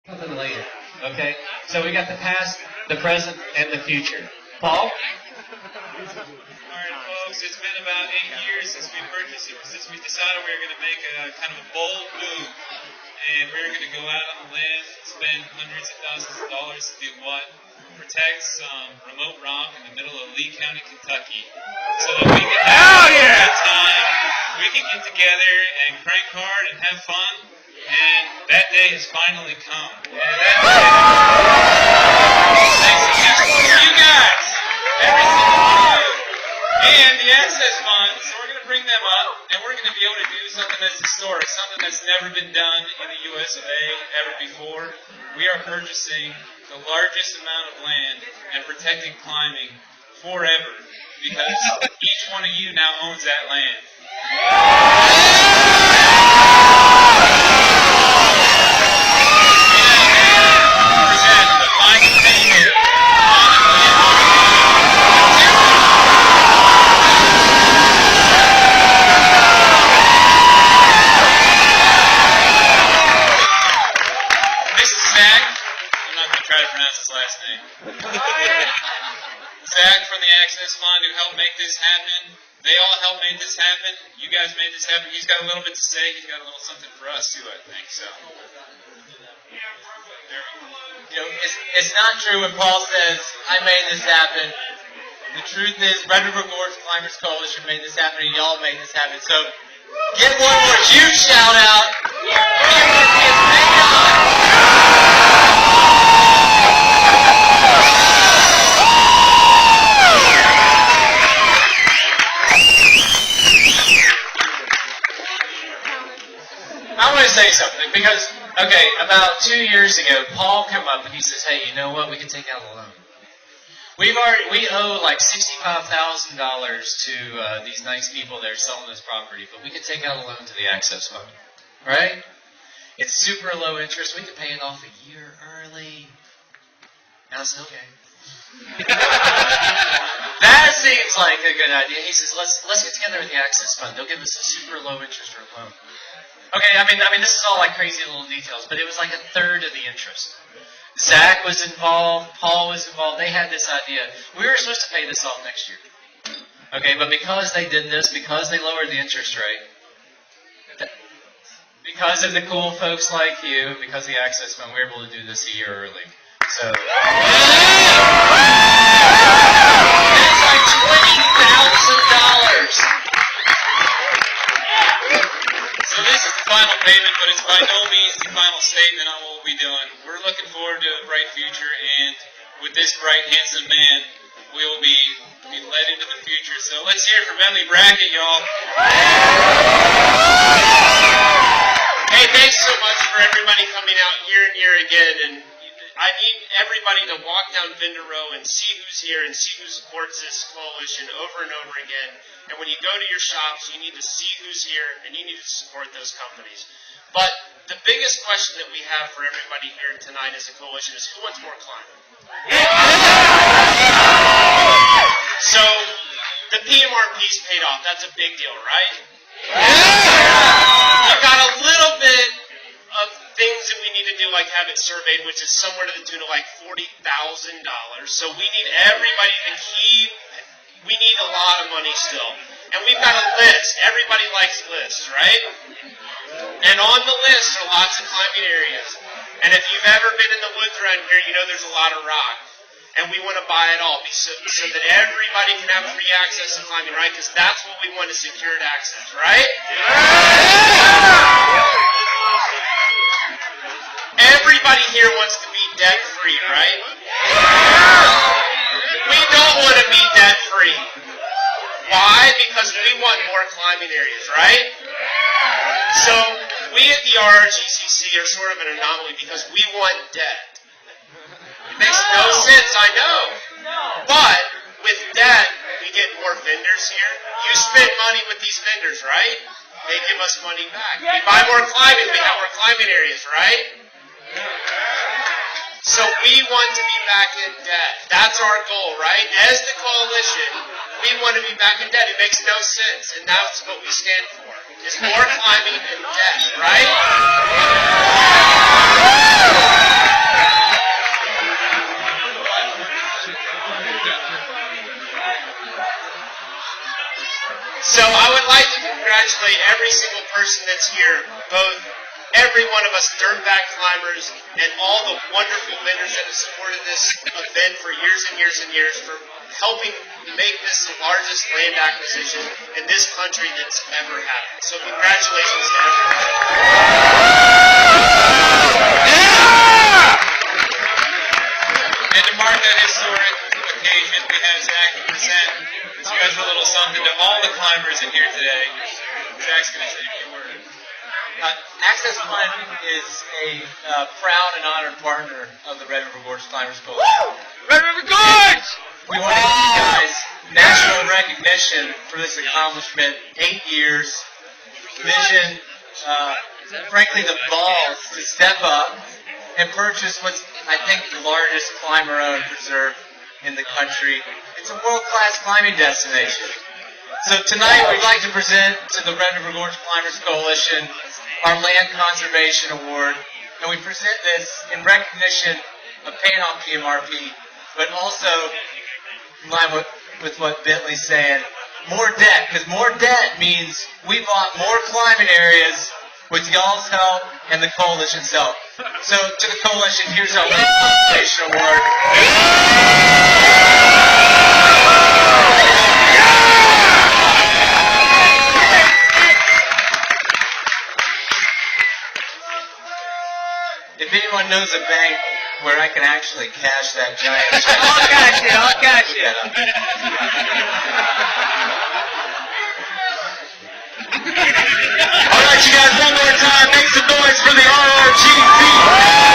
Something later. Okay? So we got the past, the present, and the future. Paul? Alright, folks, it's been about 8 years since we purchased it, since we decided we were going to make a kind of a bold move. And we were going to go out on the land, spend hundreds of thousands of dollars to do what? Protect some remote rock in the middle of Lee County, Kentucky, so that we can have a good time. We can get together and crank hard and have fun. And that day has finally come. And that day, thanks to you guys, everything you do, and the access funds, so we're going to bring them up, and we're going to be able to do something that's historic, something that's never been done in the US of A ever before. We are purchasing the largest amount of land and protecting climbing forever, because each one of you now owns that land. Zach from the Access Fund who helped make this happen. They all helped make this happen. You guys made this happen. He's got a little bit to say. He's got a little something for us too, I think. So, you know, it's not true when Paul says, I made this happen. The truth is, Red River Gorge Climbers Coalition made this happen, and y'all made this happen. So, give one more huge shout out. PMRP is paid off. I want to say something because, okay, about 2 years ago, Paul came up and he says, hey, you know what, we can take out a loan. We owe like $65,000 to these nice people that are selling this property, but we could take out a loan to the Access Fund, right? It's super low interest. We could pay it off a year early. And I said, okay. That seems like a good idea. He says, let's get together with the Access Fund. They'll give us a super low interest rate loan. Okay, I mean, this is all like crazy little details, but it was like a third of the interest. Zach was involved, Paul was involved, they had this idea. We were supposed to pay this off next year. Okay, but because they did this, because they lowered the interest rate, because of the cool folks like you, because of the Access Fund, we were able to do this a year early. So, that's like $20,000. So this is the final payment, but it's by no means the final statement on what we'll be doing. We're looking forward to a bright future, and with this bright, handsome man, we will be led into the future. So let's hear it from Bentley Brackett, y'all. Hey, thanks so much for everybody coming out year and year again. And I need everybody to walk down Vendor Row and see who's here and see who supports this coalition over and over again. And when you go to your shops, you need to see who's here and you need to support those companies. But the biggest question that we have for everybody here tonight as a coalition is who wants more climbing? So the PMRP's paid off. That's a big deal, right? We've got a little bit of things that we need to do, like have it surveyed, which is somewhere to the tune of like $40,000. So we need everybody to keep. We need a lot of money still. And we've got a list. Everybody likes lists, right? And on the list are lots of climbing areas. And if you've ever been in the woods around here, you know there's a lot of rock. And we want to buy it all so that everybody can have free access to climbing, right? Because that's what we want is secured access, right? Everybody here wants to be debt-free, right? We don't want to be debt-free. Why? Because we want more climbing areas, right? So we at the RRGCC are sort of an anomaly because we want debt. It makes no sense, I know. But with debt, we get more vendors here. You spend money with these vendors, right? They give us money back. We buy more climbing, we have more climbing areas, right? So we want to be back in debt. That's our goal, right? As the coalition, we want to be back in debt. It makes no sense, and that's what we stand for. Is more climbing and debt, right? congratulate every single person that's here, both every one of us dirtbag climbers and all the wonderful vendors that have supported this event for years and years and years for helping make this the largest land acquisition in this country that's ever happened. So congratulations to everyone. And to mark that historic occasion, we have Zach present a special little something to all the climbers in here today. Zach's going to say a few words. Access Climbing is a proud and honored partner of the Red River Gorge Climbers Coalition. Red River Gorge! We want to give you guys national recognition for this accomplishment. 8 years, vision, frankly, the balls to step up and purchase what's, I think, the largest climber-owned preserve in the country. It's a world-class climbing destination. So tonight we'd like to present to the Red River Gorge Climbers Coalition our Land Conservation Award, and we present this in recognition of paying off PMRP, but also in line with what Bentley's saying, more debt, because more debt means we bought more climbing areas with y'all's help and the coalition's help. So to the coalition, here's our Land Conservation Award. If anyone knows a bank where I can actually cash that giant check. I'll cash it. All right, you guys, one more time, make some noise for the RRGCC.